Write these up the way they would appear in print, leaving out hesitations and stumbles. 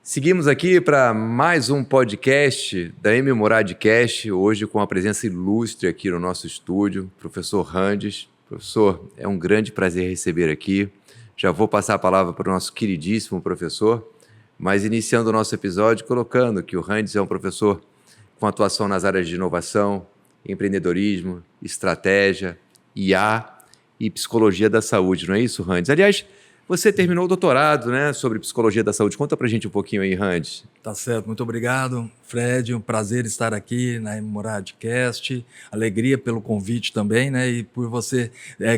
Seguimos aqui para mais um podcast da M Moradcast, hoje com a presença ilustre aqui no nosso estúdio, professor Randes. Professor, é um grande prazer receber aqui. Já vou passar a palavra para o nosso queridíssimo professor, mas iniciando o nosso episódio colocando que o Randes é um professor com atuação nas áreas de inovação, empreendedorismo, estratégia, IA e psicologia da saúde, não é isso, Randes? Aliás, você terminou o doutorado, né, sobre psicologia da saúde. Conta pra gente um pouquinho aí, Randes. Tá certo, muito obrigado, Fred. Um prazer estar aqui na Moradcast. Alegria pelo convite também, né? E por você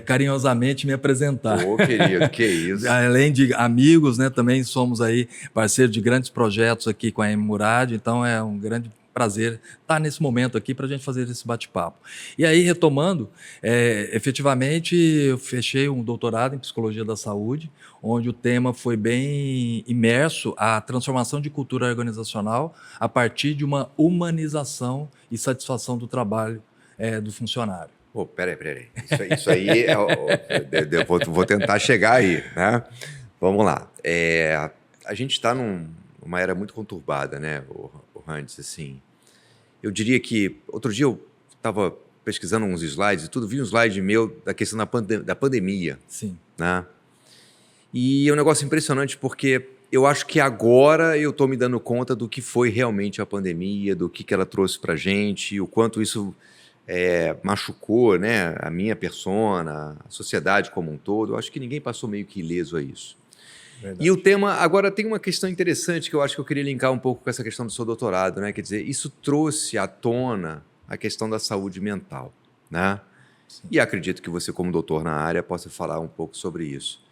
carinhosamente me apresentar. Ô, querido, que isso. Além de amigos, né? Também somos aí parceiros de grandes projetos aqui com a Murad, então é um grande prazer estar nesse momento aqui para a gente fazer esse bate-papo. E aí, retomando, efetivamente, eu fechei um doutorado em Psicologia da Saúde, onde o tema foi bem imerso à transformação de cultura organizacional a partir de uma humanização e satisfação do trabalho do funcionário. Pô, peraí. Isso aí, vou tentar chegar aí, né? Vamos lá. A gente está numa era muito conturbada, né, o Randes, assim. Eu diria que, outro dia eu estava pesquisando uns slides e tudo, vi um slide meu da questão da pandemia. Sim. Né? E é um negócio impressionante porque eu acho que agora eu estou me dando conta do que foi realmente a pandemia, do que ela trouxe para a gente, o quanto isso machucou, né, a minha persona, a sociedade como um todo. Eu acho que ninguém passou meio que ileso a isso. Verdade. E o tema, agora tem uma questão interessante que eu acho que eu queria linkar um pouco com essa questão do seu doutorado, né? Quer dizer, isso trouxe à tona a questão da saúde mental, né? Sim. E acredito que você, como doutor na área, possa falar um pouco sobre isso.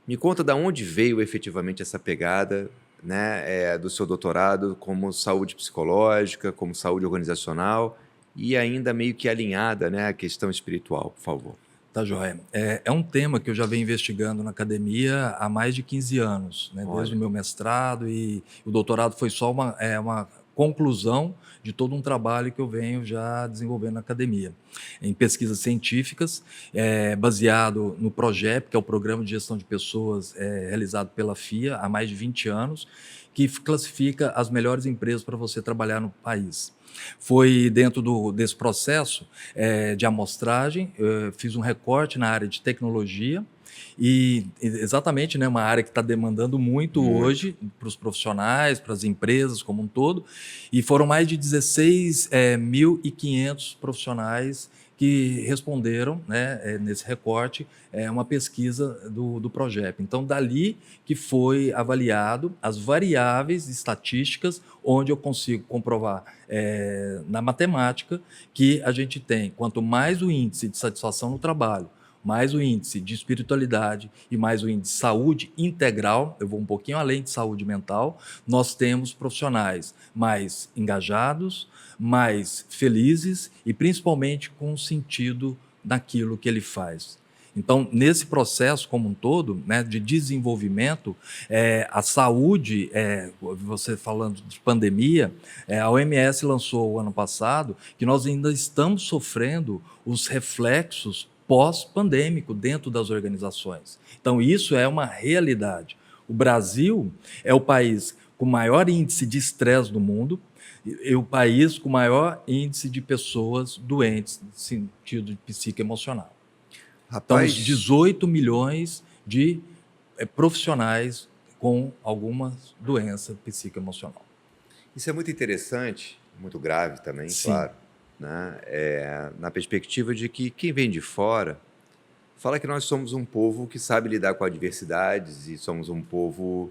Me conta de onde veio efetivamente essa pegada, né, do seu doutorado como saúde psicológica, como saúde organizacional e ainda meio que alinhada, né, à questão espiritual, por favor. Tá joia. É um tema que eu já venho investigando na academia há mais de 15 anos, né? Desde o meu mestrado, e o doutorado foi só uma conclusão de todo um trabalho que eu venho já desenvolvendo na academia, em pesquisas científicas, baseado no PROGEP, que é o Programa de Gestão de Pessoas realizado pela FIA há mais de 20 anos, que classifica as melhores empresas para você trabalhar no país. Foi dentro desse processo de amostragem, fiz um recorte na área de tecnologia, e exatamente, né, uma área que está demandando muito hoje para os profissionais, para as empresas como um todo, e foram mais de 16.500 profissionais que responderam, né, nesse recorte, uma pesquisa do PROGEP. Então, dali que foi avaliado as variáveis estatísticas, onde eu consigo comprovar na matemática que a gente tem, quanto mais o índice de satisfação no trabalho, mais o índice de espiritualidade e mais o índice de saúde integral, eu vou um pouquinho além de saúde mental, nós temos profissionais mais engajados, mais felizes e principalmente com sentido naquilo que ele faz. Então, nesse processo como um todo, né, de desenvolvimento, a saúde, você falando de pandemia, a OMS lançou o ano passado que nós ainda estamos sofrendo os reflexos pós-pandêmico dentro das organizações. Então, isso é uma realidade. O Brasil é o país com maior índice de estresse do mundo e o país com maior índice de pessoas doentes no sentido psicoemocional. Rapaz, Então, 18 milhões de profissionais com alguma doença psicoemocional. isso é muito interessante, muito grave também, Sim. claro, né? Na perspectiva de que quem vem de fora fala que nós somos um povo que sabe lidar com adversidades e somos um povo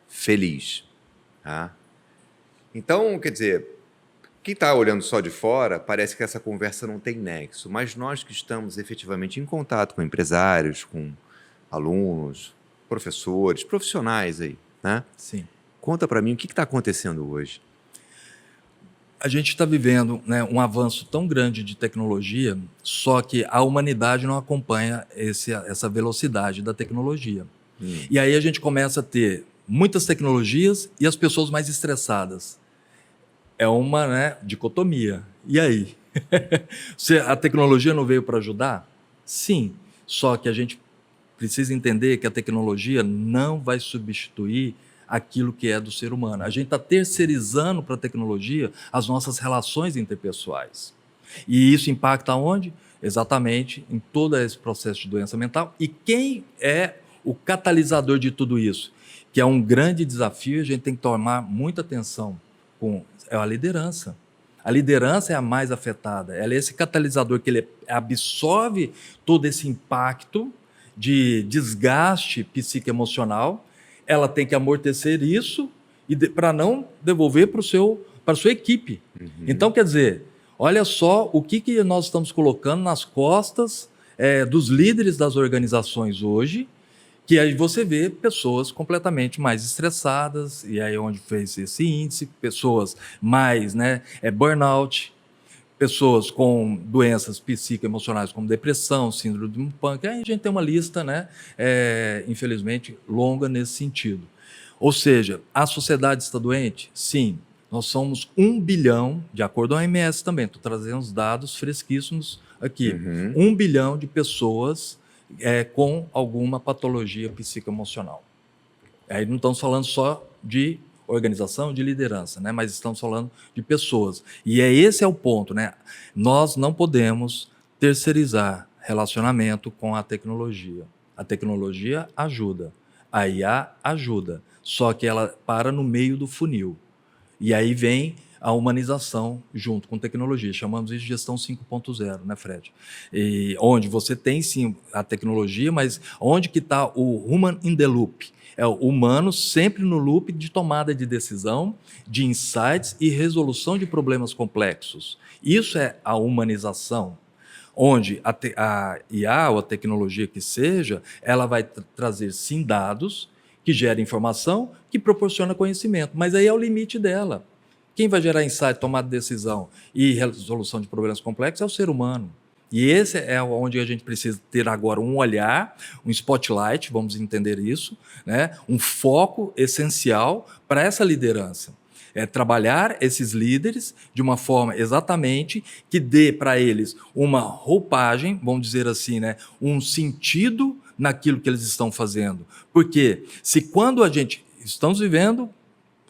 feliz. Tá? Então, quer dizer, quem está olhando só de fora, parece que essa conversa não tem nexo, mas nós que estamos efetivamente em contato com empresários, com alunos, professores, profissionais aí, né? Sim. Conta para mim o que está acontecendo hoje. A gente está vivendo, né, um avanço tão grande de tecnologia, só que a humanidade não acompanha essa velocidade da tecnologia. E aí a gente começa a ter muitas tecnologias e as pessoas mais estressadas. É uma, né, dicotomia. E aí? A tecnologia não veio para ajudar? Sim, só que a gente precisa entender que a tecnologia não vai substituir aquilo que é do ser humano. A gente está terceirizando para a tecnologia as nossas relações interpessoais. E isso impacta onde? Exatamente em todo esse processo de doença mental. E quem é o catalisador de tudo isso? Que é um grande desafio, a gente tem que tomar muita atenção com a liderança. A liderança é a mais afetada, ela é esse catalisador que ele absorve todo esse impacto de desgaste psicoemocional, ela tem que amortecer isso para não devolver para a sua equipe. Então, quer dizer, olha só o que nós estamos colocando nas costas dos líderes das organizações hoje, que aí você vê pessoas completamente mais estressadas, e aí onde fez esse índice, pessoas mais burnout, pessoas com doenças psicoemocionais como depressão, síndrome do pâncreas, aí a gente tem uma lista, infelizmente, longa nesse sentido. Ou seja, a sociedade está doente? Sim. Nós somos 1 bilhão, de acordo com a OMS também, estou trazendo os dados fresquíssimos aqui, 1 bilhão de pessoas com alguma patologia psicoemocional. Aí não estamos falando só de organização, de liderança, mas estamos falando de pessoas. E esse é o ponto, Nós não podemos terceirizar relacionamento com a tecnologia. A tecnologia ajuda, a IA ajuda, só que ela para no meio do funil. E aí vem a humanização junto com tecnologia. Chamamos isso de gestão 5.0, Fred? E onde você tem, sim, a tecnologia, mas onde que está o human in the loop? É o humano sempre no loop de tomada de decisão, de insights e resolução de problemas complexos. Isso é a humanização, onde a IA ou a tecnologia que seja, ela vai trazer, sim, dados que gerem informação, que proporciona conhecimento, mas aí é o limite dela. Quem vai gerar insight, tomada de decisão e resolução de problemas complexos é o ser humano. E esse é onde a gente precisa ter agora um olhar, um spotlight, vamos entender isso, um foco essencial para essa liderança. É trabalhar esses líderes de uma forma exatamente que dê para eles uma roupagem, vamos dizer assim, um sentido naquilo que eles estão fazendo. Porque se quando estamos vivendo,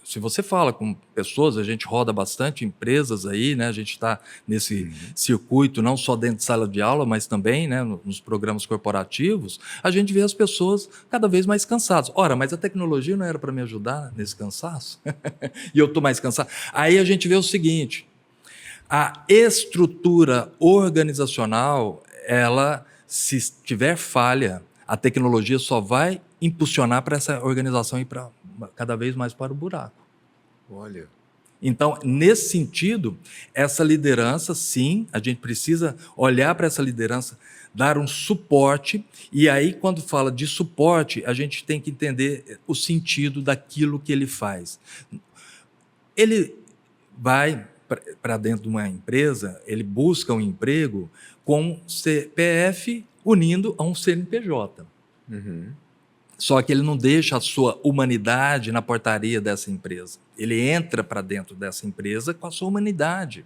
se você fala com pessoas, a gente roda bastante empresas aí, a gente está nesse circuito, não só dentro de sala de aula, mas também nos programas corporativos, a gente vê as pessoas cada vez mais cansadas. Ora, mas a tecnologia não era para me ajudar nesse cansaço? E eu estou mais cansado. Aí a gente vê o seguinte, a estrutura organizacional, ela, se tiver falha, a tecnologia só vai impulsionar para essa organização ir cada vez mais para o buraco. Olha. Então, nesse sentido, essa liderança, sim, a gente precisa olhar para essa liderança, dar um suporte, e aí, quando fala de suporte, a gente tem que entender o sentido daquilo que ele faz. Ele vai para dentro de uma empresa, ele busca um emprego com CPF unindo a um CNPJ. Só que ele não deixa a sua humanidade na portaria dessa empresa. Ele entra para dentro dessa empresa com a sua humanidade.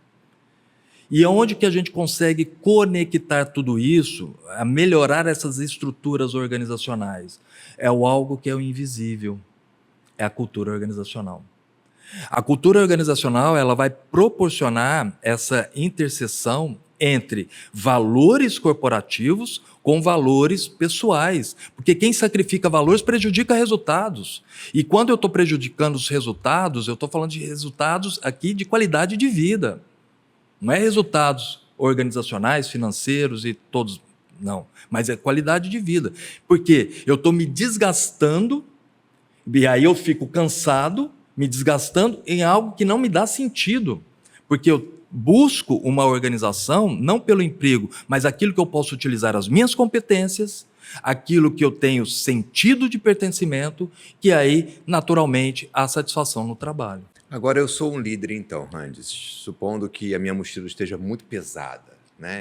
E onde que a gente consegue conectar tudo isso, a melhorar essas estruturas organizacionais? É algo que é o invisível, é a cultura organizacional. A cultura organizacional, ela vai proporcionar essa interseção entre valores corporativos com valores pessoais, porque quem sacrifica valores prejudica resultados. E quando eu estou prejudicando os resultados, eu estou falando de resultados aqui de qualidade de vida. Não é resultados organizacionais, financeiros e todos, não, mas é qualidade de vida. Porque eu estou me desgastando, e aí eu fico cansado, me desgastando em algo que não me dá sentido, porque eu busco uma organização não pelo emprego, mas aquilo que eu posso utilizar as minhas competências, aquilo que eu tenho sentido de pertencimento, que aí, naturalmente, há satisfação no trabalho. Agora, eu sou um líder, então, Randes, supondo que a minha mochila esteja muito pesada,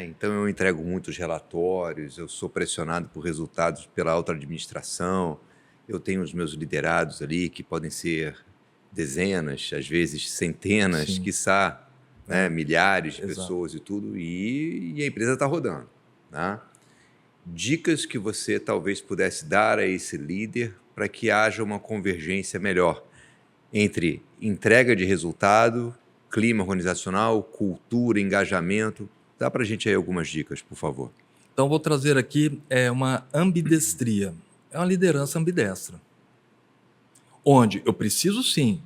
Então, eu entrego muitos relatórios, eu sou pressionado por resultados pela alta administração, eu tenho os meus liderados ali, que podem ser dezenas, às vezes centenas, quiçá, milhares de pessoas e tudo, e a empresa está rodando. Dicas que você talvez pudesse dar a esse líder para que haja uma convergência melhor entre entrega de resultado, clima organizacional, cultura, engajamento? Dá para a gente aí algumas dicas, por favor. Então, vou trazer aqui uma ambidestria. É uma liderança ambidestra, onde eu preciso, sim,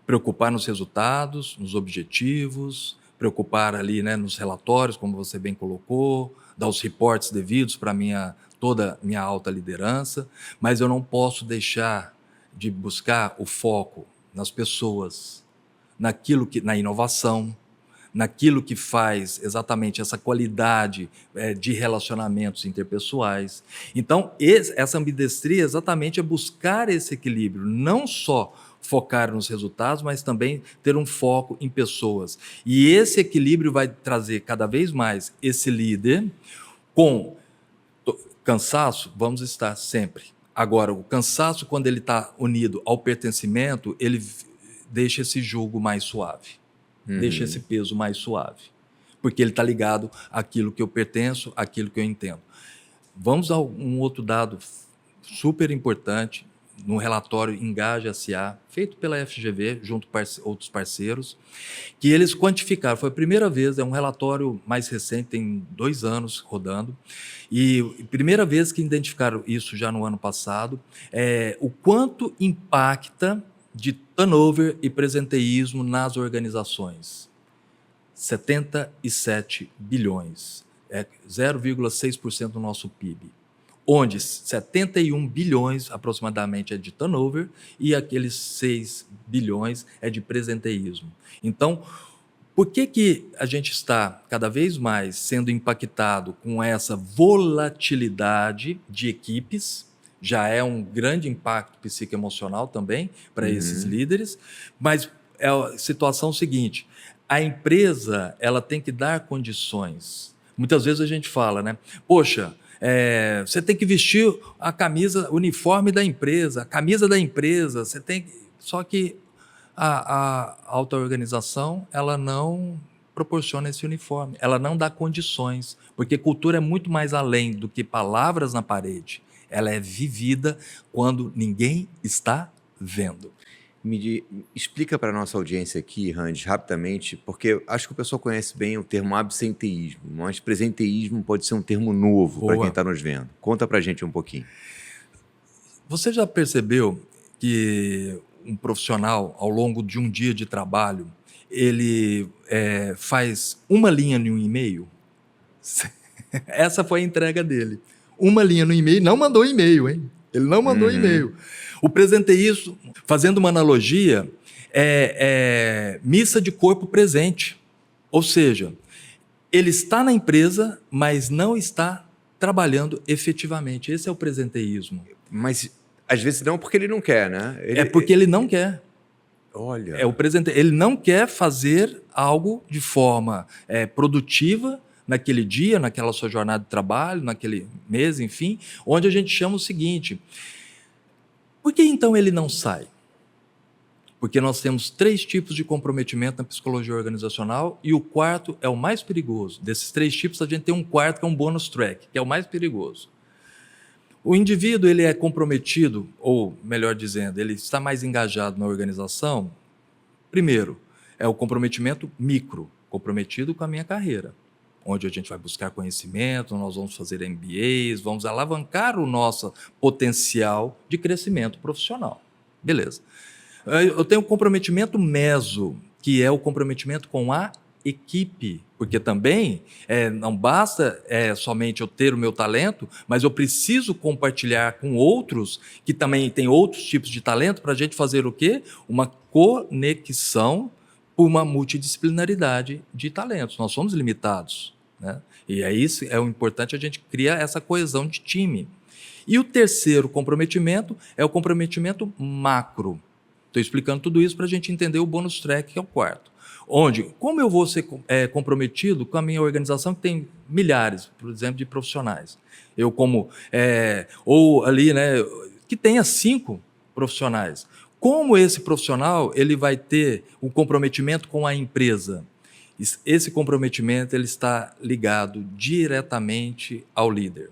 preocupar nos resultados, nos objetivos, preocupar ali, né, nos relatórios, como você bem colocou, dar os reportes devidos para toda a minha alta liderança, mas eu não posso deixar de buscar o foco nas pessoas, na inovação, naquilo que faz exatamente essa qualidade de relacionamentos interpessoais. Então, essa ambidestria exatamente é buscar esse equilíbrio, não só focar nos resultados, mas também ter um foco em pessoas. E esse equilíbrio vai trazer cada vez mais esse líder com cansaço, vamos estar sempre. Agora, o cansaço, quando ele está unido ao pertencimento, ele deixa esse jugo mais suave. Deixa esse peso mais suave, porque ele está ligado àquilo que eu pertenço, àquilo que eu entendo. Vamos a um outro dado super importante, no relatório Engaja SA, feito pela FGV, junto com outros parceiros, que eles quantificaram, foi a primeira vez, é um relatório mais recente, tem 2 anos rodando, e primeira vez que identificaram isso já no ano passado, o quanto impacta de turnover e presenteísmo nas organizações. 77 bilhões, 0,6% do nosso PIB, onde 71 bilhões aproximadamente é de turnover e aqueles 6 bilhões é de presenteísmo. Então, por que a gente está cada vez mais sendo impactado com essa volatilidade de equipes? Já é um grande impacto psicoemocional também para esses líderes, mas é a situação seguinte, a empresa ela tem que dar condições. Muitas vezes a gente fala, né? Poxa, você tem que vestir a camisa, o uniforme da empresa, a camisa da empresa, você tem que... Só que a alta organização ela não proporciona esse uniforme, ela não dá condições, porque cultura é muito mais além do que palavras na parede. Ela é vivida quando ninguém está vendo. Explica para a nossa audiência aqui, Randy, rapidamente, porque acho que o pessoal conhece bem o termo absenteísmo, mas presenteísmo pode ser um termo novo para quem está nos vendo. Conta para a gente um pouquinho. Você já percebeu que um profissional, ao longo de um dia de trabalho, ele faz uma linha em um e-mail? Essa foi a entrega dele. Uma linha no e-mail, não mandou e-mail, hein? Ele não mandou e-mail. O presenteísmo, fazendo uma analogia, é missa de corpo presente. Ou seja, ele está na empresa, mas não está trabalhando efetivamente. Esse é o presenteísmo. Mas às vezes não porque ele não quer, né? É porque ele não quer. Olha. Ele não quer fazer algo de forma produtiva naquele dia, naquela sua jornada de trabalho, naquele mês, enfim, onde a gente chama o seguinte: por que então ele não sai? Porque nós temos 3 tipos de comprometimento na psicologia organizacional e o quarto é o mais perigoso. Desses 3 tipos, a gente tem um quarto que é um bonus track, que é o mais perigoso. O indivíduo ele é comprometido, ou melhor dizendo, ele está mais engajado na organização. Primeiro, é o comprometimento micro, comprometido com a minha carreira, onde a gente vai buscar conhecimento, nós vamos fazer MBAs, vamos alavancar o nosso potencial de crescimento profissional. Beleza. Eu tenho o comprometimento meso, que é o comprometimento com a equipe, porque também não basta somente eu ter o meu talento, mas eu preciso compartilhar com outros que também têm outros tipos de talento para a gente fazer o quê? Uma conexão por uma multidisciplinaridade de talentos. Nós somos limitados, né? E isso é o importante, a gente criar essa coesão de time. E o terceiro comprometimento é o comprometimento macro. Estou explicando tudo isso para a gente entender o bonus track, que é o quarto. Onde, como eu vou ser comprometido com a minha organização que tem milhares, por exemplo, de profissionais. Eu ou ali, né, que tenha 5 profissionais. Como esse profissional ele vai ter um comprometimento com a empresa? Esse comprometimento ele está ligado diretamente ao líder.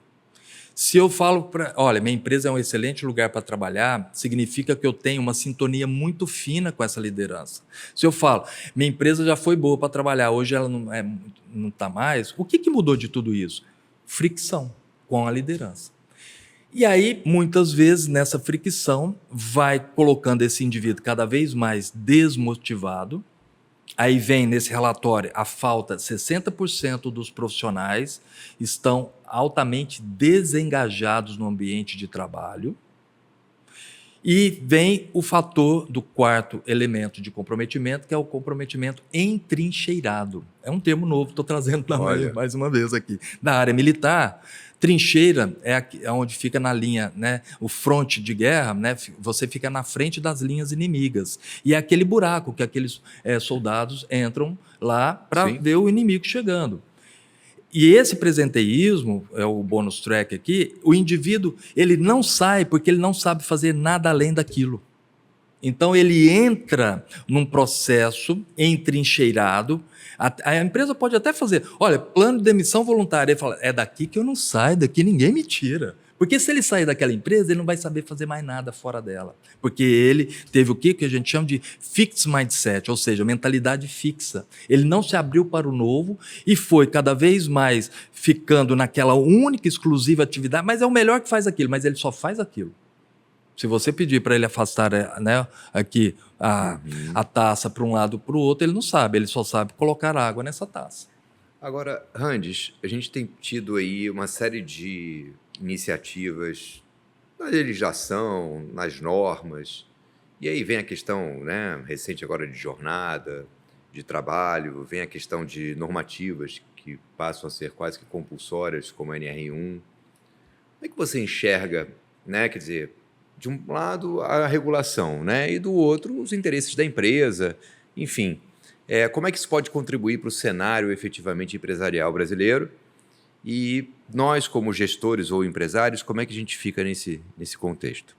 Se eu falo olha, minha empresa é um excelente lugar para trabalhar, significa que eu tenho uma sintonia muito fina com essa liderança. Se eu falo, minha empresa já foi boa para trabalhar, hoje ela não está mais, o que mudou de tudo isso? Fricção com a liderança. E aí, muitas vezes, nessa fricção, vai colocando esse indivíduo cada vez mais desmotivado. Aí vem nesse relatório a falta, 60% dos profissionais estão altamente desengajados no ambiente de trabalho. E vem o fator do quarto elemento de comprometimento, que é o comprometimento entrincheirado. É um termo novo, estou trazendo mais uma vez aqui. Na área militar, trincheira é onde fica na linha, né, o fronte de guerra, né, você fica na frente das linhas inimigas. E é aquele buraco que aqueles soldados entram lá para ver o inimigo chegando. E esse presenteísmo, é o bônus track aqui, o indivíduo ele não sai porque ele não sabe fazer nada além daquilo. Então ele entra num processo entrincheirado. A empresa pode até fazer, olha, plano de demissão voluntária. Ele fala, é daqui que eu não saio, daqui ninguém me tira. Porque se ele sair daquela empresa, ele não vai saber fazer mais nada fora dela. Porque ele teve o que a gente chama de fixed mindset, ou seja, mentalidade fixa. Ele não se abriu para o novo e foi cada vez mais ficando naquela única, exclusiva atividade, mas é o melhor que faz aquilo, mas ele só faz aquilo. Se você pedir para ele afastar, né, aqui a taça para um lado para o outro, ele não sabe, ele só sabe colocar água nessa taça. Agora, Randes, a gente tem tido aí uma série de iniciativas na legislação, nas normas, e aí vem a questão, né, recente agora de jornada, de trabalho, vem a questão de normativas que passam a ser quase que compulsórias, como a NR1. Como é que você enxerga, né, quer dizer, de um lado a regulação, né, e do outro os interesses da empresa, enfim, como é que isso pode contribuir para o cenário efetivamente empresarial brasileiro? E nós, como gestores ou empresários, como é que a gente fica nesse contexto?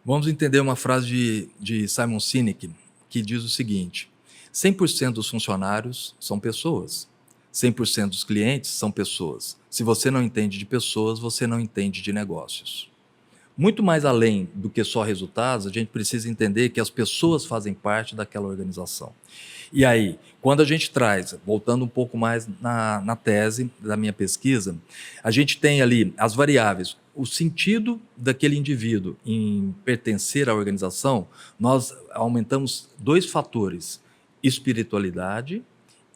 Vamos entender uma frase de Simon Sinek, que diz o seguinte: 100% dos funcionários são pessoas, 100% dos clientes são pessoas. Se você não entende de pessoas, você não entende de negócios. Muito mais além do que só resultados, a gente precisa entender que as pessoas fazem parte daquela organização. E aí, quando a gente traz, voltando um pouco mais na tese da minha pesquisa, a gente tem ali as variáveis, o sentido daquele indivíduo em pertencer à organização, nós aumentamos 2 fatores, espiritualidade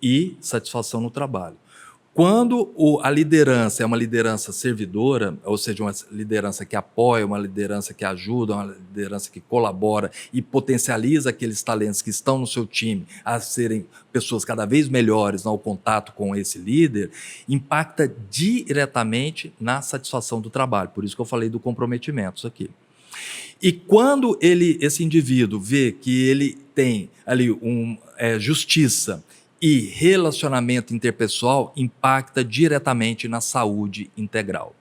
e satisfação no trabalho. Quando a liderança é uma liderança servidora, ou seja, uma liderança que apoia, uma liderança que ajuda, uma liderança que colabora e potencializa aqueles talentos que estão no seu time a serem pessoas cada vez melhores no contato com esse líder, impacta diretamente na satisfação do trabalho. Por isso que eu falei do comprometimento, isso aqui. E quando esse indivíduo vê que ele tem ali justiça e relacionamento interpessoal, impacta diretamente na saúde integral.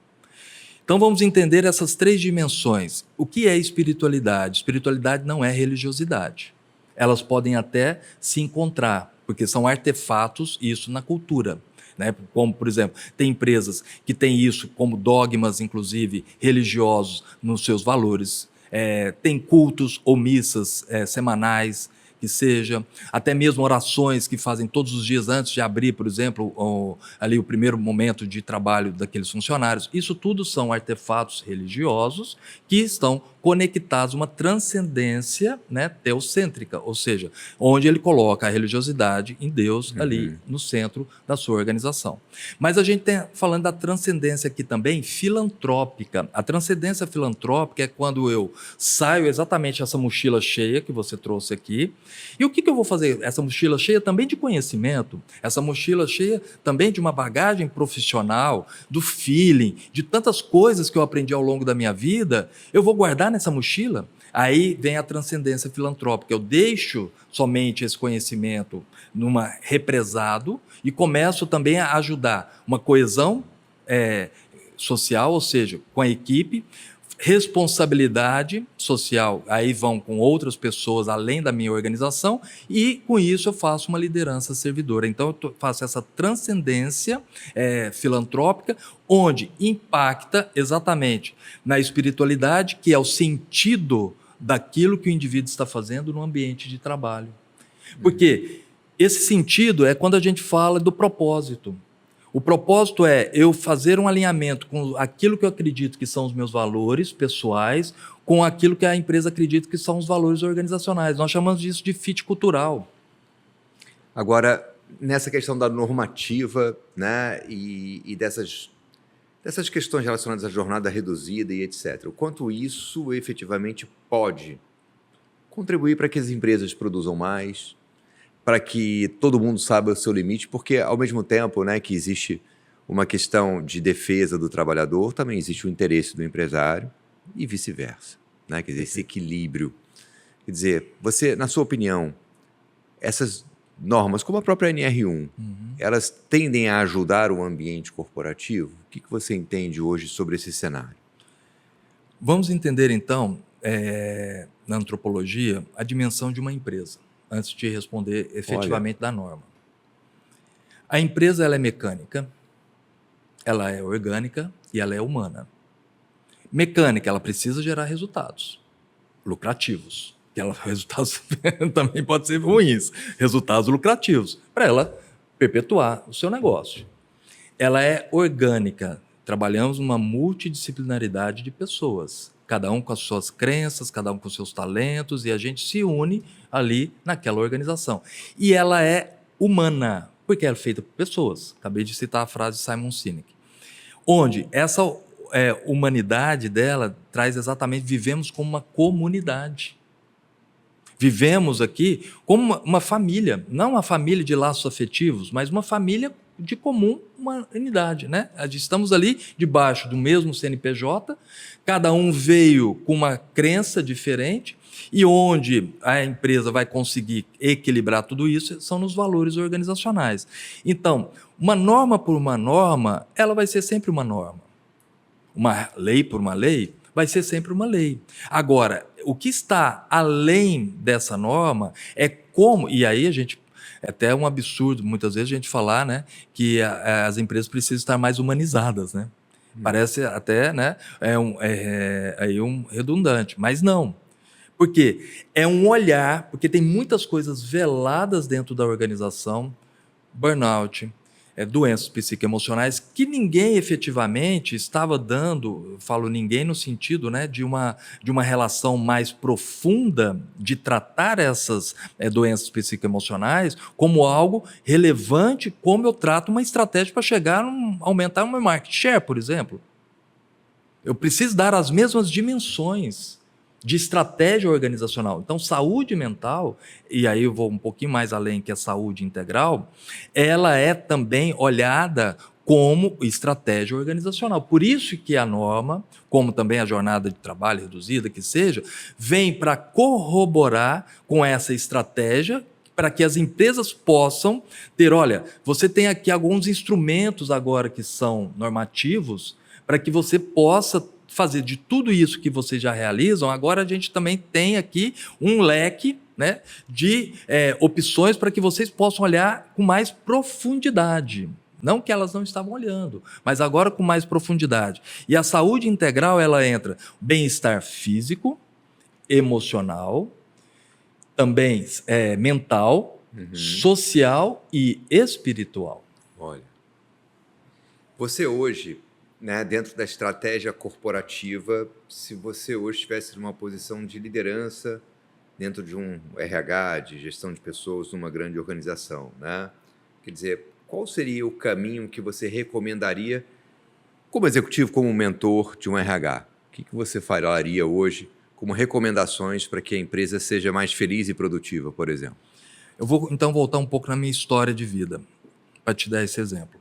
Então vamos entender essas 3 dimensões. O que é espiritualidade? Espiritualidade não é religiosidade. Elas podem até se encontrar, porque são artefatos, isso na cultura. Né? Como, por exemplo, tem empresas que têm isso como dogmas, inclusive, religiosos nos seus valores. Tem cultos ou missas semanais, que seja, até mesmo orações que fazem todos os dias antes de abrir, por exemplo, ali o primeiro momento de trabalho daqueles funcionários. Isso tudo são artefatos religiosos que estão conectados a uma transcendência, né, teocêntrica, ou seja, onde ele coloca a religiosidade em Deus ali no centro da sua organização. Mas a gente está falando da transcendência aqui também filantrópica. A transcendência filantrópica é quando eu saio exatamente essa mochila cheia que você trouxe aqui. E o que eu vou fazer? Essa mochila cheia também de conhecimento, essa mochila cheia também de uma bagagem profissional, do feeling, de tantas coisas que eu aprendi ao longo da minha vida, eu vou guardar nessa mochila. Aí vem a transcendência filantrópica. Eu deixo somente esse conhecimento represado e começo também a ajudar uma coesão social, ou seja, com a equipe, responsabilidade social, aí vão com outras pessoas além da minha organização, e com isso eu faço uma liderança servidora. Então eu faço essa transcendência filantrópica, onde impacta exatamente na espiritualidade, que é o sentido daquilo que o indivíduo está fazendo no ambiente de trabalho. Porque esse sentido é quando a gente fala do propósito. O propósito é eu fazer um alinhamento com aquilo que eu acredito que são os meus valores pessoais, com aquilo que a empresa acredita que são os valores organizacionais. Nós chamamos disso de fit cultural. Agora, nessa questão da normativa, né, e dessas questões relacionadas à jornada reduzida e etc., o quanto isso efetivamente pode contribuir para que as empresas produzam mais, para que todo mundo saiba o seu limite, porque ao mesmo tempo, né, que existe uma questão de defesa do trabalhador, também existe o interesse do empresário e vice-versa, né? Quer dizer, esse equilíbrio. Quer dizer, você, na sua opinião, essas normas, como a própria NR1, elas tendem a ajudar o ambiente corporativo? O que você entende hoje sobre esse cenário? Vamos entender, então, na antropologia, a dimensão de uma empresa, antes de responder efetivamente da norma. A empresa ela é mecânica, ela é orgânica e ela é humana. Mecânica, ela precisa gerar resultados lucrativos. Resultados também podem ser ruins, resultados lucrativos, para ela perpetuar o seu negócio. Ela é orgânica, trabalhamos numa multidisciplinaridade de pessoas, cada um com as suas crenças, cada um com os seus talentos, e a gente se une ali naquela organização. E ela é humana, porque ela é feita por pessoas. Acabei de citar a frase de Simon Sinek. Onde essa humanidade dela traz exatamente, vivemos como uma comunidade. Vivemos aqui como uma família, não uma família de laços afetivos, mas uma família de comum humanidade, né? Estamos ali debaixo do mesmo CNPJ, cada um veio com uma crença diferente, e onde a empresa vai conseguir equilibrar tudo isso são nos valores organizacionais. Então, uma norma por uma norma, ela vai ser sempre uma norma. Uma lei por uma lei, vai ser sempre uma lei. Agora, o que está além dessa norma é como, e aí a gente, é até um absurdo muitas vezes a gente falar, né, que as empresas precisam estar mais humanizadas, né? Parece até, né, um redundante, mas não. Por quê? É um olhar, porque tem muitas coisas veladas dentro da organização, burnout, doenças psicoemocionais, que ninguém efetivamente estava dando, falo ninguém no sentido, né, de uma relação mais profunda de tratar essas doenças psicoemocionais como algo relevante, como eu trato uma estratégia para chegar aumentar o meu market share, por exemplo. Eu preciso dar as mesmas dimensões de estratégia organizacional. Então, saúde mental, e aí eu vou um pouquinho mais além que a saúde integral, ela é também olhada como estratégia organizacional. Por isso que a norma, como também a jornada de trabalho reduzida, que seja, vem para corroborar com essa estratégia para que as empresas possam ter, olha, você tem aqui alguns instrumentos agora que são normativos para que você possa fazer de tudo isso que vocês já realizam. Agora a gente também tem aqui um leque, né, de opções para que vocês possam olhar com mais profundidade. Não que elas não estavam olhando, mas agora com mais profundidade. E a saúde integral, ela entra bem-estar físico, emocional, também mental, social e espiritual. Olha, você hoje, né, dentro da estratégia corporativa, se você hoje estivesse numa posição de liderança dentro de um RH, de gestão de pessoas numa grande organização, né? Quer dizer, qual seria o caminho que você recomendaria como executivo, como mentor de um RH? O que você falaria hoje como recomendações para que a empresa seja mais feliz e produtiva, por exemplo? Eu vou então voltar um pouco na minha história de vida, para te dar esse exemplo.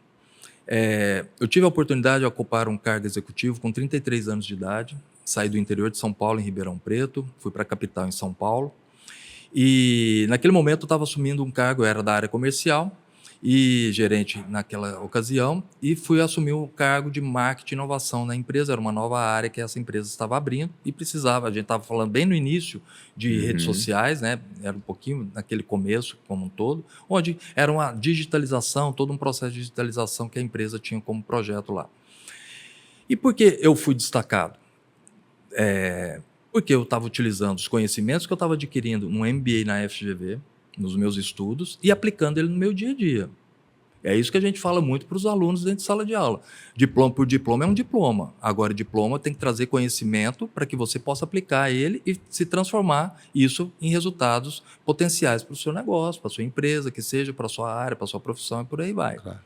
Eu tive a oportunidade de ocupar um cargo executivo com 33 anos de idade, saí do interior de São Paulo, em Ribeirão Preto, fui para a capital, em São Paulo, e naquele momento eu estava assumindo um cargo, eu era da área comercial, e gerente naquela ocasião, e fui assumir o cargo de marketing e inovação na empresa. Era uma nova área que essa empresa estava abrindo e precisava. A gente estava falando bem no início de redes sociais, né? Era um pouquinho naquele começo como um todo, onde era uma digitalização, todo um processo de digitalização que a empresa tinha como projeto lá. E por que eu fui destacado? Porque eu estava utilizando os conhecimentos que eu estava adquirindo no MBA na FGV, nos meus estudos, e aplicando ele no meu dia a dia. É isso que a gente fala muito para os alunos dentro de sala de aula. Diploma por diploma é um diploma. Agora, diploma tem que trazer conhecimento para que você possa aplicar ele e se transformar isso em resultados potenciais para o seu negócio, para a sua empresa, que seja para a sua área, para a sua profissão e por aí vai. Claro.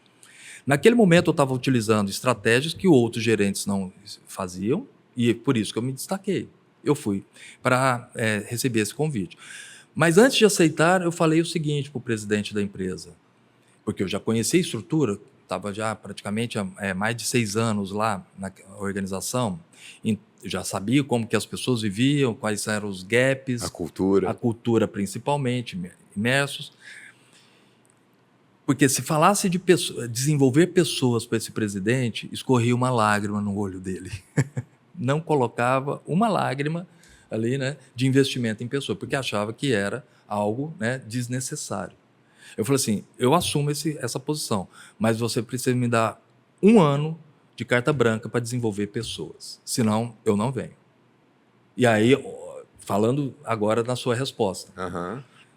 Naquele momento, eu estava utilizando estratégias que outros gerentes não faziam e por isso que eu me destaquei. Eu fui para receber esse convite. Mas antes de aceitar, eu falei o seguinte para o presidente da empresa, porque eu já conhecia a estrutura, estava já praticamente há mais de 6 anos lá na organização, já sabia como que as pessoas viviam, quais eram os gaps, A cultura principalmente, imersos. Porque se falasse de desenvolver pessoas para esse presidente, escorria uma lágrima no olho dele. Não colocava uma lágrima ali, né, de investimento em pessoa, porque achava que era algo, né, desnecessário. Eu falei assim, eu assumo essa posição, mas você precisa me dar 1 ano de carta branca para desenvolver pessoas, senão eu não venho. E aí, falando agora na sua resposta,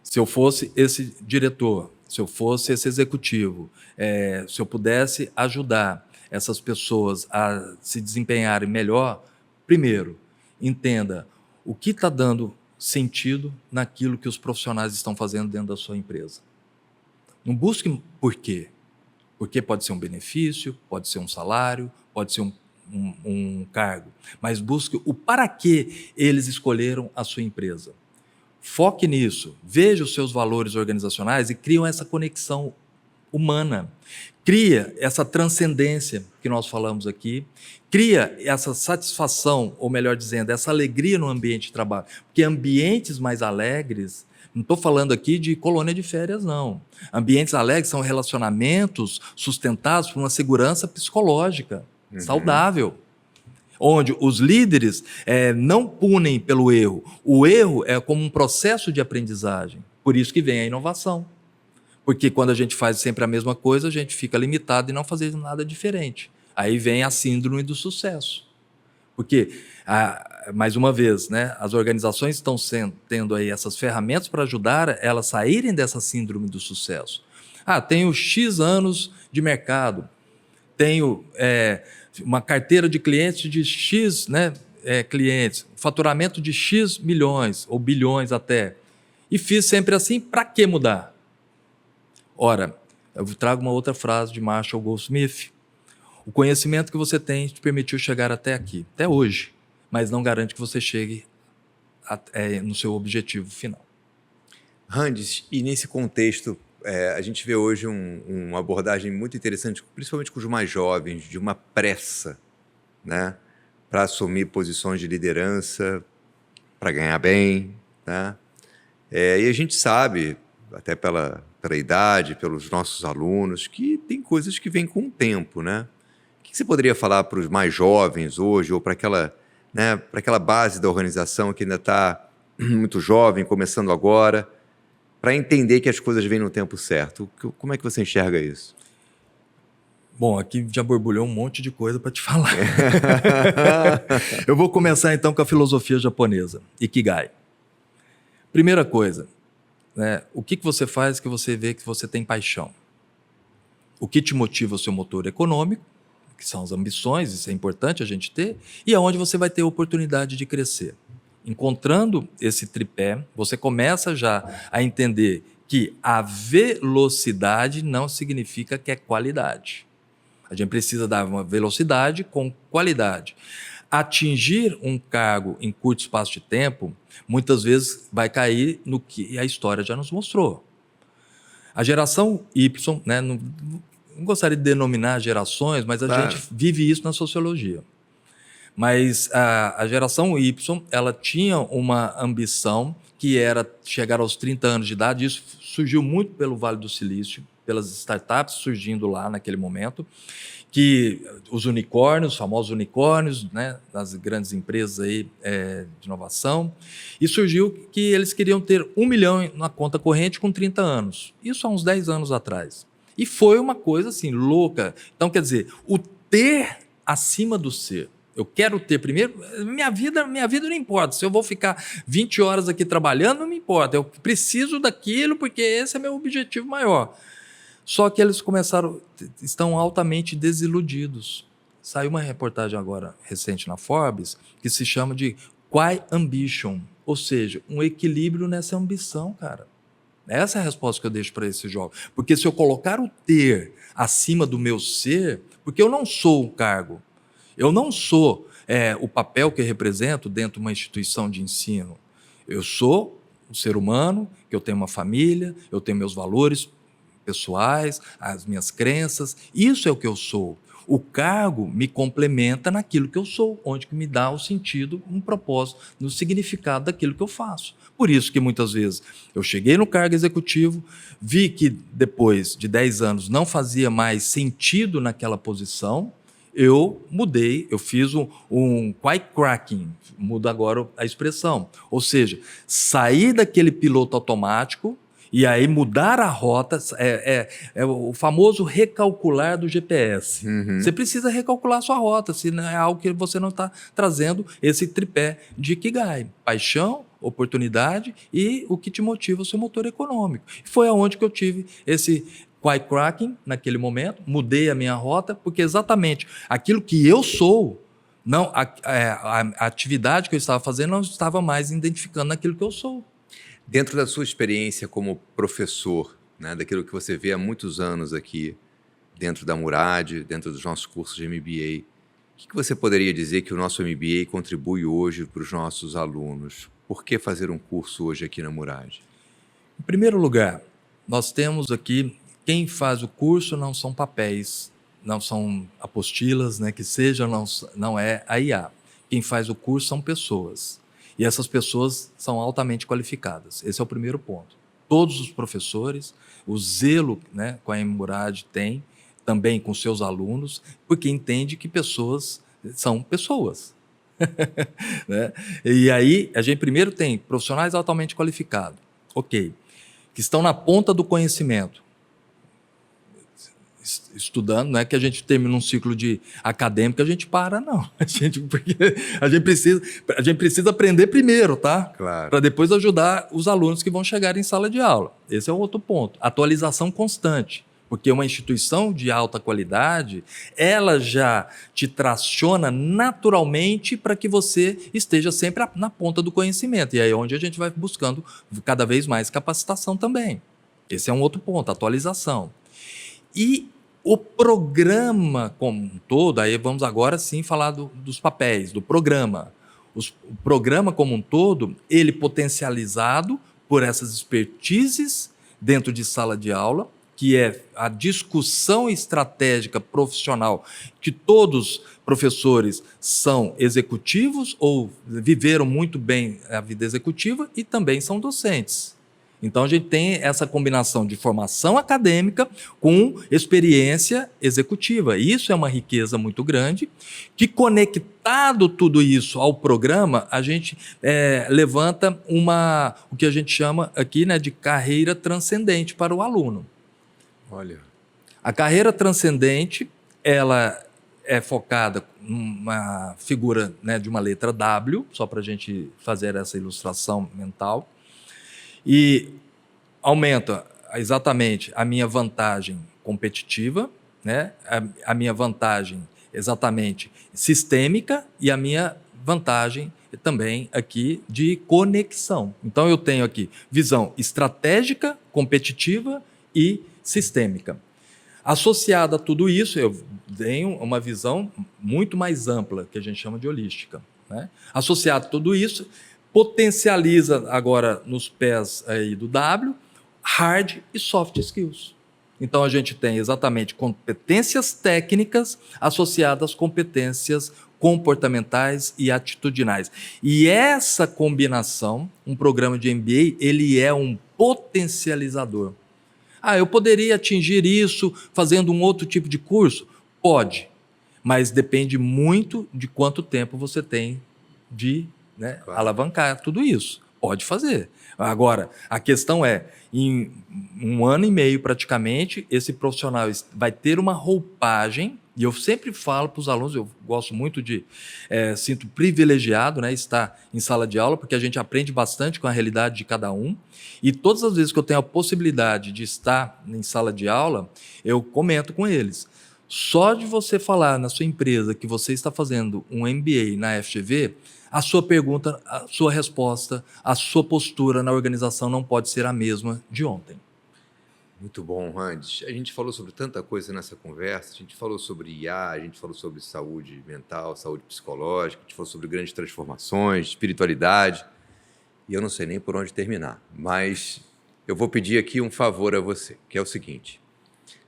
se eu fosse esse diretor, se eu fosse esse executivo, se eu pudesse ajudar essas pessoas a se desempenharem melhor, primeiro, entenda o que está dando sentido naquilo que os profissionais estão fazendo dentro da sua empresa. Não busque por quê. Porque pode ser um benefício, pode ser um salário, pode ser um cargo, mas busque o para que eles escolheram a sua empresa. Foque nisso, veja os seus valores organizacionais e crie essa conexão humana. Cria essa transcendência que nós falamos aqui, cria essa satisfação, ou melhor dizendo, essa alegria no ambiente de trabalho. Porque ambientes mais alegres, não estou falando aqui de colônia de férias, não. Ambientes alegres são relacionamentos sustentados por uma segurança psicológica, saudável. Onde os líderes não punem pelo erro. O erro é como um processo de aprendizagem. Por isso que vem a inovação. Porque quando a gente faz sempre a mesma coisa, a gente fica limitado e não fazer nada diferente. Aí vem a síndrome do sucesso. Porque, mais uma vez, né, as organizações estão tendo aí essas ferramentas para ajudar elas a saírem dessa síndrome do sucesso. Tenho X anos de mercado, tenho uma carteira de clientes de X, né, clientes, faturamento de X milhões ou bilhões até, e fiz sempre assim, para que mudar? Ora, eu trago uma outra frase de Marshall Goldsmith. O conhecimento que você tem te permitiu chegar até aqui, até hoje, mas não garante que você chegue no seu objetivo final. Randes, e nesse contexto, a gente vê hoje uma abordagem muito interessante, principalmente com os mais jovens, de uma pressa, né, para assumir posições de liderança, para ganhar bem, né? E a gente sabe, até pela idade, pelos nossos alunos, que tem coisas que vêm com o tempo, né? O que você poderia falar para os mais jovens hoje, ou para aquela base da organização que ainda está muito jovem, começando agora, para entender que as coisas vêm no tempo certo? Como é que você enxerga isso? Bom, aqui já borbulhou um monte de coisa para te falar. Eu vou começar então com a filosofia japonesa, Ikigai. Primeira coisa, né, o que você faz que você vê que você tem paixão? O que te motiva o seu motor econômico, que são as ambições, isso é importante a gente ter, e aonde você vai ter oportunidade de crescer. Encontrando esse tripé, você começa já a entender que a velocidade não significa que é qualidade. A gente precisa dar uma velocidade com qualidade. Atingir um cargo em curto espaço de tempo, muitas vezes vai cair no que a história já nos mostrou. A geração Y, né, não gostaria de denominar gerações, mas a gente vive isso na sociologia. Mas a geração Y, ela tinha uma ambição que era chegar aos 30 anos de idade, isso surgiu muito pelo Vale do Silício, pelas startups surgindo lá naquele momento, que os unicórnios, os famosos unicórnios, né, das grandes empresas aí, de inovação, e surgiu que eles queriam ter 1 milhão na conta corrente com 30 anos. Isso há uns 10 anos atrás. E foi uma coisa assim, louca. Então, quer dizer, o ter acima do ser. Eu quero ter primeiro, minha vida não importa. Se eu vou ficar 20 horas aqui trabalhando, não me importa. Eu preciso daquilo porque esse é meu objetivo maior. Só que eles estão altamente desiludidos. Saiu uma reportagem agora recente na Forbes que se chama de Quiet Ambition, ou seja, um equilíbrio nessa ambição, cara. Essa é a resposta que eu deixo para esse jovem. Porque se eu colocar o ter acima do meu ser, porque eu não sou um cargo, eu não sou o papel que eu represento dentro de uma instituição de ensino. Eu sou um ser humano, que eu tenho uma família, eu tenho meus valores pessoais, as minhas crenças, isso é o que eu sou. O cargo me complementa naquilo que eu sou, onde que me dá o sentido, um propósito, no significado daquilo que eu faço. Por isso que muitas vezes eu cheguei no cargo executivo, vi que depois de 10 anos não fazia mais sentido naquela posição, eu mudei, eu fiz um quiet cracking, muda agora a expressão, ou seja, sair daquele piloto automático e aí mudar a rota, é o famoso recalcular do GPS. Uhum. Você precisa recalcular a sua rota, se não é algo que você não está trazendo esse tripé de Ikigai, paixão, oportunidade e o que te motiva, o seu motor econômico. Foi aonde que eu tive esse quiet cracking naquele momento, mudei a minha rota, porque exatamente aquilo que eu sou, não, a atividade que eu estava fazendo não estava mais identificando naquilo que eu sou. Dentro da sua experiência como professor, né, daquilo que você vê há muitos anos aqui, dentro da Murad, dentro dos nossos cursos de MBA, o que você poderia dizer que o nosso MBA contribui hoje para os nossos alunos? Por que fazer um curso hoje aqui na Murad? Em primeiro lugar, nós temos aqui, quem faz o curso não são papéis, não são apostilas, né, que seja, não é a IA. Quem faz o curso são pessoas. E essas pessoas são altamente qualificadas. Esse é o primeiro ponto. Todos os professores, o zelo, né, com a Murad tem, também com seus alunos, porque entende que pessoas são pessoas. Né? E aí, a gente primeiro tem profissionais altamente qualificados, ok, que estão na ponta do conhecimento, estudando, não é que a gente termina um ciclo de acadêmico, a gente para, não. Porque a gente precisa aprender primeiro, tá? Claro. Para depois ajudar os alunos que vão chegar em sala de aula. Esse é um outro ponto. Atualização constante. Porque uma instituição de alta qualidade, ela já te traciona naturalmente para que você esteja sempre na ponta do conhecimento. E aí é onde a gente vai buscando cada vez mais capacitação também. Esse é um outro ponto, atualização. E o programa como um todo, aí vamos agora sim falar dos papéis, do programa. O programa como um todo, ele potencializado por essas expertises dentro de sala de aula, que é a discussão estratégica profissional, que todos professores são executivos ou viveram muito bem a vida executiva e também são docentes. Então, a gente tem essa combinação de formação acadêmica com experiência executiva. Isso é uma riqueza muito grande, que conectado tudo isso ao programa, a gente levanta o que a gente chama aqui, né, de carreira transcendente para o aluno. Olha. A carreira transcendente, ela é focada numa figura, né, de uma letra W, só para a gente fazer essa ilustração mental, e aumenta exatamente a minha vantagem competitiva, né? A minha vantagem exatamente sistêmica e a minha vantagem também aqui de conexão. Então eu tenho aqui visão estratégica, competitiva e sistêmica. Associada a tudo isso, eu tenho uma visão muito mais ampla, que a gente chama de holística, né? Associado a tudo isso, potencializa agora nos pés aí do W, hard e soft skills. Então a gente tem exatamente competências técnicas associadas às competências comportamentais e atitudinais. E essa combinação, um programa de MBA, ele é um potencializador. Eu poderia atingir isso fazendo um outro tipo de curso? Pode, mas depende muito de quanto tempo você tem de, né, Claro. alavancar tudo isso. Pode fazer. Agora, a questão é, em 1 ano e meio praticamente, esse profissional vai ter uma roupagem, e eu sempre falo para os alunos, eu gosto muito de, sinto privilegiado, né, estar em sala de aula, porque a gente aprende bastante com a realidade de cada um, e todas as vezes que eu tenho a possibilidade de estar em sala de aula, eu comento com eles. Só de você falar na sua empresa que você está fazendo um MBA na FGV, a sua pergunta, a sua resposta, a sua postura na organização não pode ser a mesma de ontem. Muito bom, Randes. A gente falou sobre tanta coisa nessa conversa. A gente falou sobre IA, a gente falou sobre saúde mental, saúde psicológica, a gente falou sobre grandes transformações, espiritualidade. E eu não sei nem por onde terminar, mas eu vou pedir aqui um favor a você, que é o seguinte.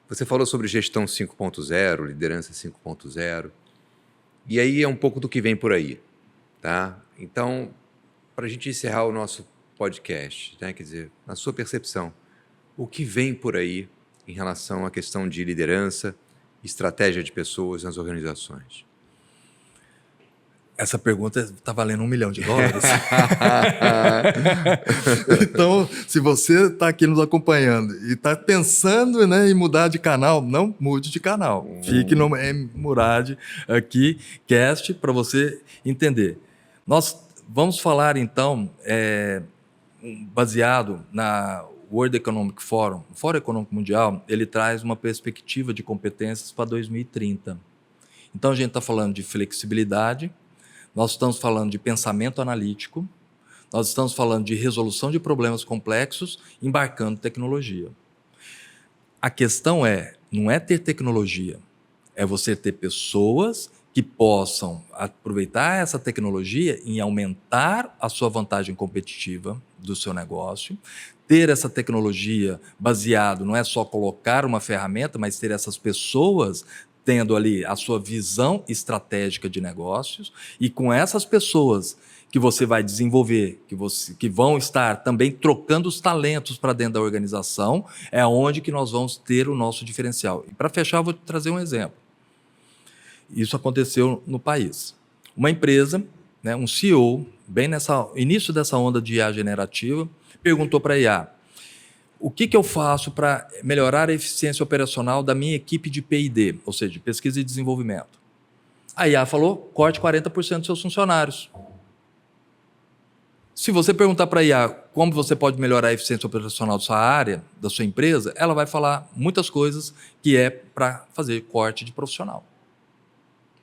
Você falou sobre gestão 5.0, liderança 5.0, e aí é um pouco do que vem por aí, tá? Então, para a gente encerrar o nosso podcast, né, quer dizer, na sua percepção, o que vem por aí em relação à questão de liderança, estratégia de pessoas nas organizações? Essa pergunta está valendo $1 milhão. Então, se você está aqui nos acompanhando e está pensando, né, em mudar de canal, não mude de canal. Fique no Murad aqui, cast, para você entender. Nós vamos falar, então, baseado na World Economic Forum, o Fórum Econômico Mundial, ele traz uma perspectiva de competências para 2030. Então, a gente está falando de flexibilidade, nós estamos falando de pensamento analítico, nós estamos falando de resolução de problemas complexos, embarcando tecnologia. A questão não é ter tecnologia, é você ter pessoas que possam aproveitar essa tecnologia em aumentar a sua vantagem competitiva do seu negócio, ter essa tecnologia baseado, não é só colocar uma ferramenta, mas ter essas pessoas tendo ali a sua visão estratégica de negócios, e com essas pessoas que você vai desenvolver, que vão estar também trocando os talentos para dentro da organização, é onde que nós vamos ter o nosso diferencial. E para fechar, eu vou trazer um exemplo. Isso aconteceu no país. Uma empresa, né, um CEO, bem nessa início dessa onda de IA generativa, perguntou para a IA: o que eu faço para melhorar a eficiência operacional da minha equipe de P&D, ou seja, de pesquisa e desenvolvimento? A IA falou: corte 40% dos seus funcionários. Se você perguntar para a IA como você pode melhorar a eficiência operacional da sua área, da sua empresa, ela vai falar muitas coisas que é para fazer corte de profissional.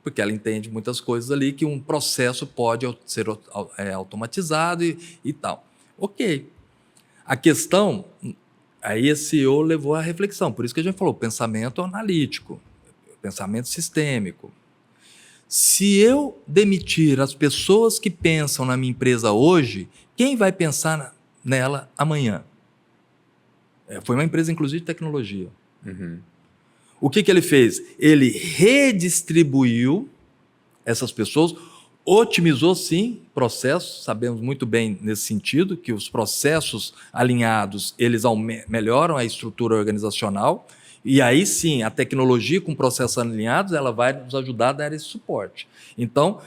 Porque ela entende muitas coisas ali que um processo pode ser automatizado e tal. Ok. A questão, aí esse CEO levou à reflexão, por isso que a gente falou, pensamento analítico, pensamento sistêmico. Se eu demitir as pessoas que pensam na minha empresa hoje, quem vai pensar nela amanhã? Foi uma empresa, inclusive, de tecnologia. Uhum. O que ele fez? Ele redistribuiu essas pessoas, otimizou, sim, processos. Sabemos muito bem nesse sentido que os processos alinhados, eles melhoram a estrutura organizacional, e aí sim, a tecnologia com processos alinhados, ela vai nos ajudar a dar esse suporte. Então,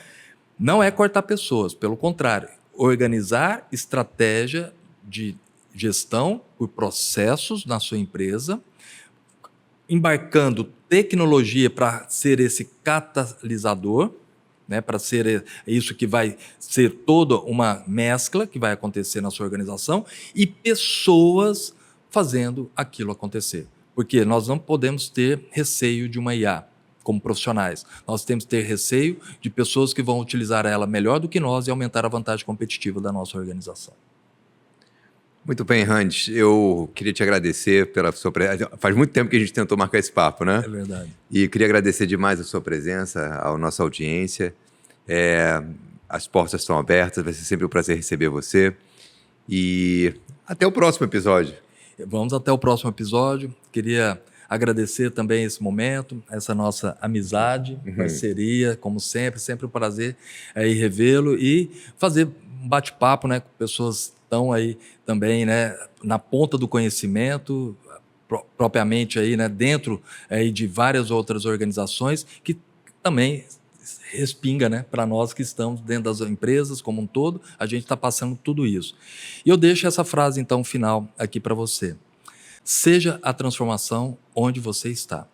não é cortar pessoas, pelo contrário, organizar estratégia de gestão por processos na sua empresa, embarcando tecnologia para ser esse catalisador, né, para ser isso que vai ser toda uma mescla que vai acontecer na sua organização, e pessoas fazendo aquilo acontecer. Porque nós não podemos ter receio de uma IA como profissionais. Nós temos que ter receio de pessoas que vão utilizar ela melhor do que nós e aumentar a vantagem competitiva da nossa organização. Muito bem, Randes. Eu queria te agradecer pela sua presença. Faz muito tempo que a gente tentou marcar esse papo, né? É verdade. E queria agradecer demais a sua presença, a nossa audiência. As portas estão abertas, vai ser sempre um prazer receber você. E até o próximo episódio. Vamos até o próximo episódio. Queria agradecer também esse momento, essa nossa amizade, parceria, como sempre um prazer aí revê-lo e fazer um bate-papo, né, com pessoas que estão aí também, né, na ponta do conhecimento, propriamente aí, né, dentro aí de várias outras organizações que também respinga, né, para nós que estamos dentro das empresas como um todo, a gente está passando tudo isso. E eu deixo essa frase, então, final aqui para você. Seja a transformação onde você está.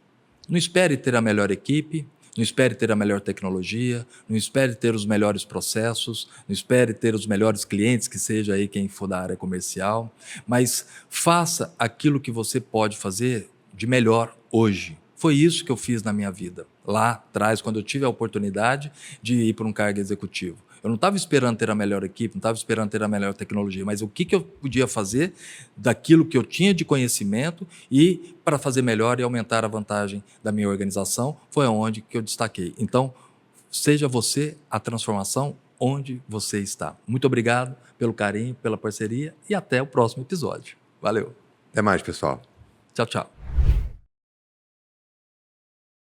Não espere ter a melhor equipe, não espere ter a melhor tecnologia, não espere ter os melhores processos, não espere ter os melhores clientes, que seja aí quem for da área comercial, mas faça aquilo que você pode fazer de melhor hoje. Foi isso que eu fiz na minha vida, lá atrás, quando eu tive a oportunidade de ir para um cargo executivo. Eu não estava esperando ter a melhor equipe, não estava esperando ter a melhor tecnologia, mas o que eu podia fazer daquilo que eu tinha de conhecimento e para fazer melhor e aumentar a vantagem da minha organização, foi onde que eu destaquei. Então, seja você a transformação onde você está. Muito obrigado pelo carinho, pela parceria e até o próximo episódio. Valeu. Até mais, pessoal. Tchau, tchau.